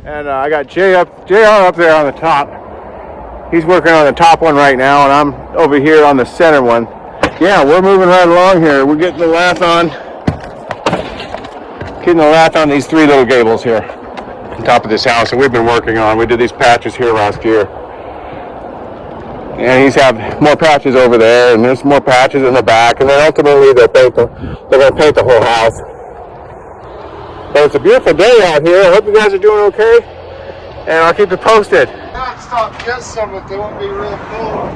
And I got JR up there on the top. He's working on the top one right now, and I'm over here on the center one. Yeah, we're moving right along here. We're getting the lath on. Getting the lath on these three little gables here on top of this house that we've been working on. We did these patches here last year. And he's have more patches over there, and there's more patches in the back, and then ultimately they're going to paint the whole house. But it's a beautiful day out here. I hope you guys are doing okay, and I'll keep you posted. Stop get some, but they won't be real cool.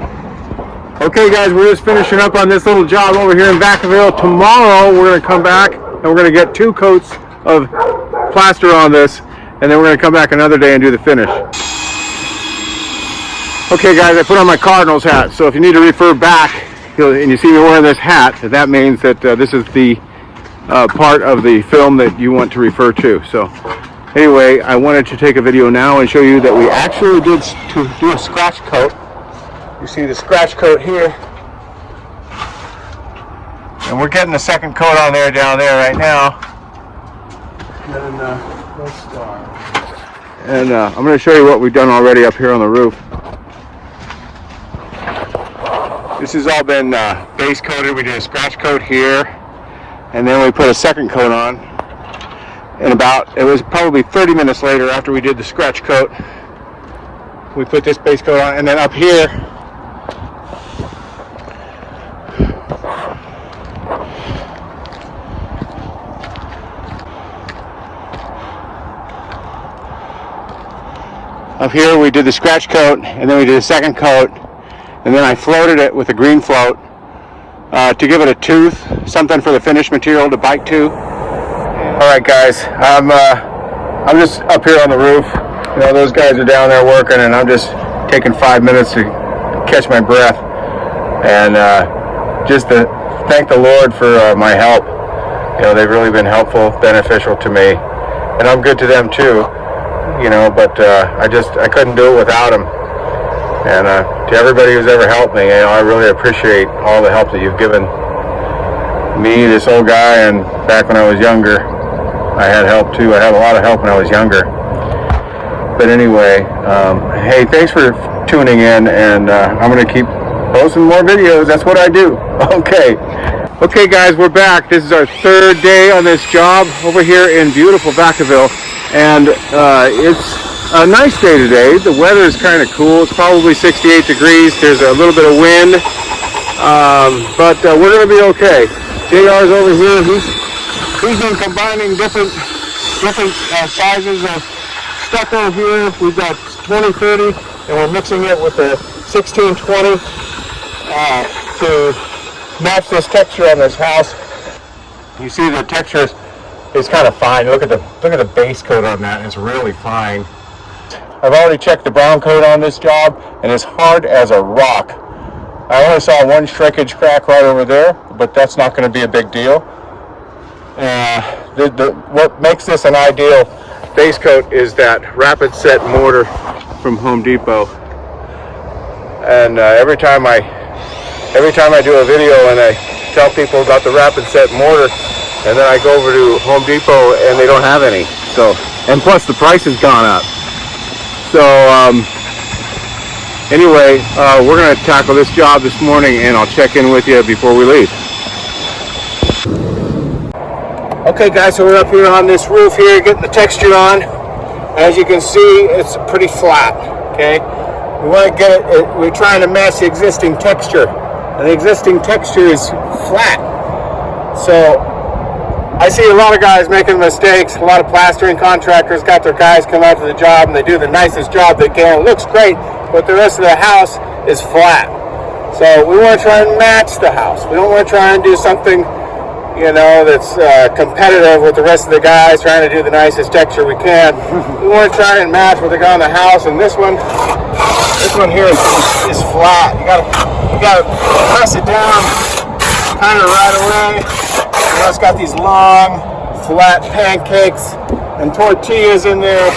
Okay guys, we're just finishing up on this little job over here in Vacaville. Tomorrow we're going to come back and we're going to get 2 coats of plaster on this, and then we're going to come back another day and do the finish. Okay guys, I put on my Cardinals hat, so if you need to refer back and you see me wearing this hat, that means that this is the part of the film that you want to refer to. So anyway, I wanted to take a video now and show you that we actually did do a scratch coat. You see the scratch coat here, and we're getting the second coat on there down there right now. And I'm going to show you what we've done already up here on the roof. This has all been base coated. We did a scratch coat here, and then we put a second coat on. And it was probably 30 minutes later after we did the scratch coat, we put this base coat on. And then up here, we did the scratch coat, and then we did a second coat, and then I floated it with a green float to give it a tooth, something for the finished material to bite to. All right, guys, I'm just up here on the roof. You know, those guys are down there working, and I'm just taking 5 minutes to catch my breath, and just to thank the Lord for my help. You know, they've really been helpful, beneficial to me, and I'm good to them too. You know, but I couldn't do it without them. And to everybody who's ever helped me, you know, I really appreciate all the help that you've given me, this old guy, and back when I was younger, I had help too. I had a lot of help when I was younger. But anyway, hey, thanks for tuning in, and I'm going to keep posting more videos. That's what I do. Okay guys, we're back. This is our 3rd day on this job over here in beautiful Vacaville, and it's a nice day today. The weather is kind of cool. It's probably 68 degrees. There's a little bit of wind, but we're going to be okay. JR's over here. He's been combining different sizes of stucco here. We've got 20-30, and we're mixing it with the 16-20 to match this texture on this house. You see the texture is kind of fine. Look at the base coat on that. It's really fine. I've already checked the brown coat on this job, and it's hard as a rock. I only saw one shrinkage crack right over there, but that's not going to be a big deal. What makes this an ideal base coat is that rapid set mortar from Home Depot. And every time I do a video and I tell people about the rapid set mortar, and then I go over to Home Depot and they don't have any. So, and plus the price has gone up. So anyway, we're going to tackle this job this morning, and I'll check in with you before we leave. Okay guys, so we're up here on this roof here, getting the texture on. As you can see, it's pretty flat, okay? We want to get it, we're trying to match the existing texture. And the existing texture is flat. So I see a lot of guys making mistakes. A lot of plastering contractors got their guys come out to the job and they do the nicest job they can. It looks great, but the rest of the house is flat. So we want to try and match the house. We don't want to try and do something, you know, that's competitive with the rest of the guys trying to do the nicest texture we can. We want to try and match what they got on the house, and this one here is flat. You gotta press it down kind of right away. You know, it's got these long, flat pancakes and tortillas in there.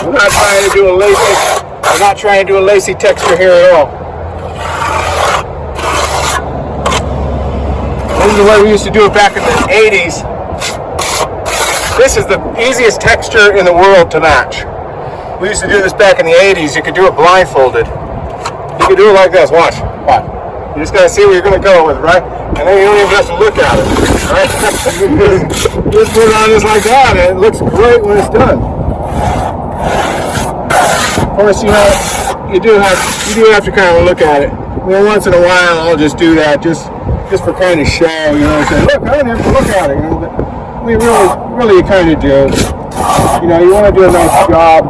We're not trying to do a lacy texture here at all. This is is the way we used to do it back in the 80s. This is the easiest texture in the world to match. We used to do this back in the 80s. You could do it blindfolded. You could do it like this. Watch. You just gotta see where you're gonna go with it, right? And then you don't even have to look at it, right? Just put it on just like that, and it looks great when it's done. Of course, you know, you do have to kind of look at it. Well, once in a while, I'll just do that, just for kind of show, you know. Say, look, I don't have to look at it, you know. But we really, you kind of do. You know, you want to do a nice job.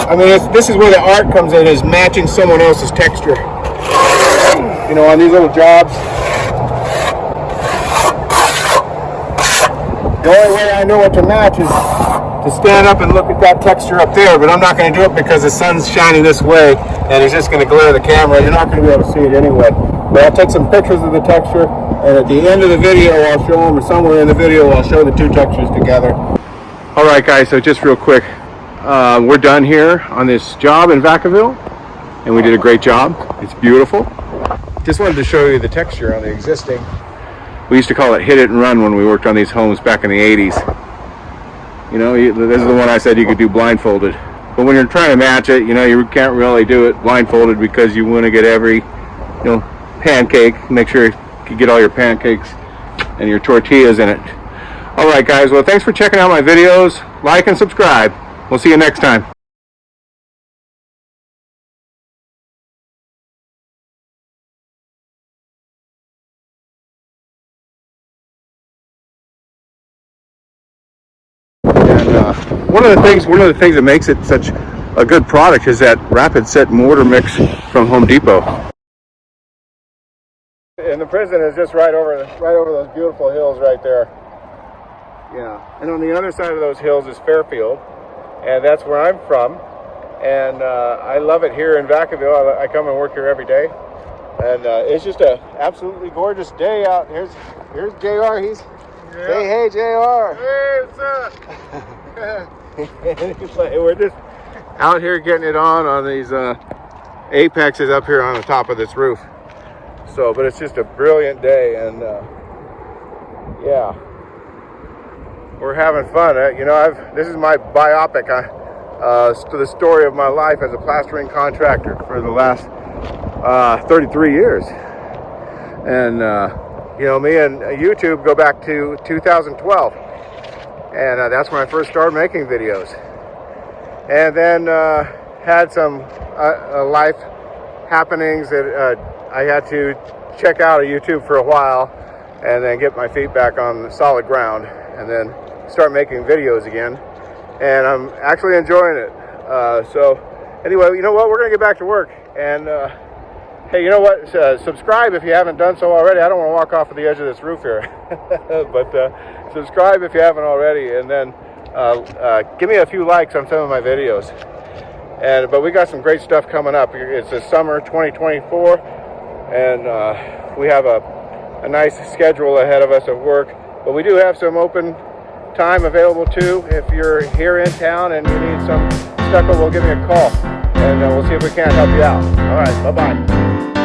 I mean, this is where the art comes in, is matching someone else's texture. You know, on these little jobs. The only way I know what to match is to stand up and look at that texture up there, but I'm not going to do it because the sun's shining this way and it's just going to glare the camera. You're not going to be able to see it anyway. But I'll take some pictures of the texture, and at the end of the video I'll show them, or somewhere in the video I'll show the two textures together. Alright guys, so just real quick, we're done here on this job in Vacaville, and we did a great job. It's beautiful. Just wanted to show you the texture on the existing. We used to call it hit it and run when we worked on these homes back in the 80s. You know, this is the one I said you could do blindfolded. But when you're trying to match it, you know, you can't really do it blindfolded because you want to get every, you know, pancake. Make sure you get all your pancakes and your tortillas in it. Alright guys, well thanks for checking out my videos. Like and subscribe. We'll see you next time. One of the things that makes it such a good product is that rapid set mortar mix from Home Depot. And the prison is just right over those beautiful hills right there. Yeah, and on the other side of those hills is Fairfield, and that's where I'm from. And I love it here in Vacaville. I come and work here every day, and it's just an absolutely gorgeous day out. Here's JR. Say hey, JR. Hey, what's up? We're just out here getting it on these apexes up here on the top of this roof. So, but it's just a brilliant day, and yeah, we're having fun. You know, this is my biopic. The story of my life as a plastering contractor for the last 33 years, and you know, me and YouTube go back to 2012. And that's when I first started making videos. And then had some life happenings that I had to check out of YouTube for a while, and then get my feet back on the solid ground, and then start making videos again. And I'm actually enjoying it. So anyway, you know what? We're gonna get back to work. And hey, you know what? Subscribe if you haven't done so already. I don't want to walk off of the edge of this roof here. But subscribe if you haven't already, and then give me a few likes on some of my videos. But we got some great stuff coming up. It's the summer 2024, and we have a nice schedule ahead of us of work. But we do have some open time available too. If you're here in town and you need some stucco, we'll give me a call, and we'll see if we can't help you out. All right, bye-bye.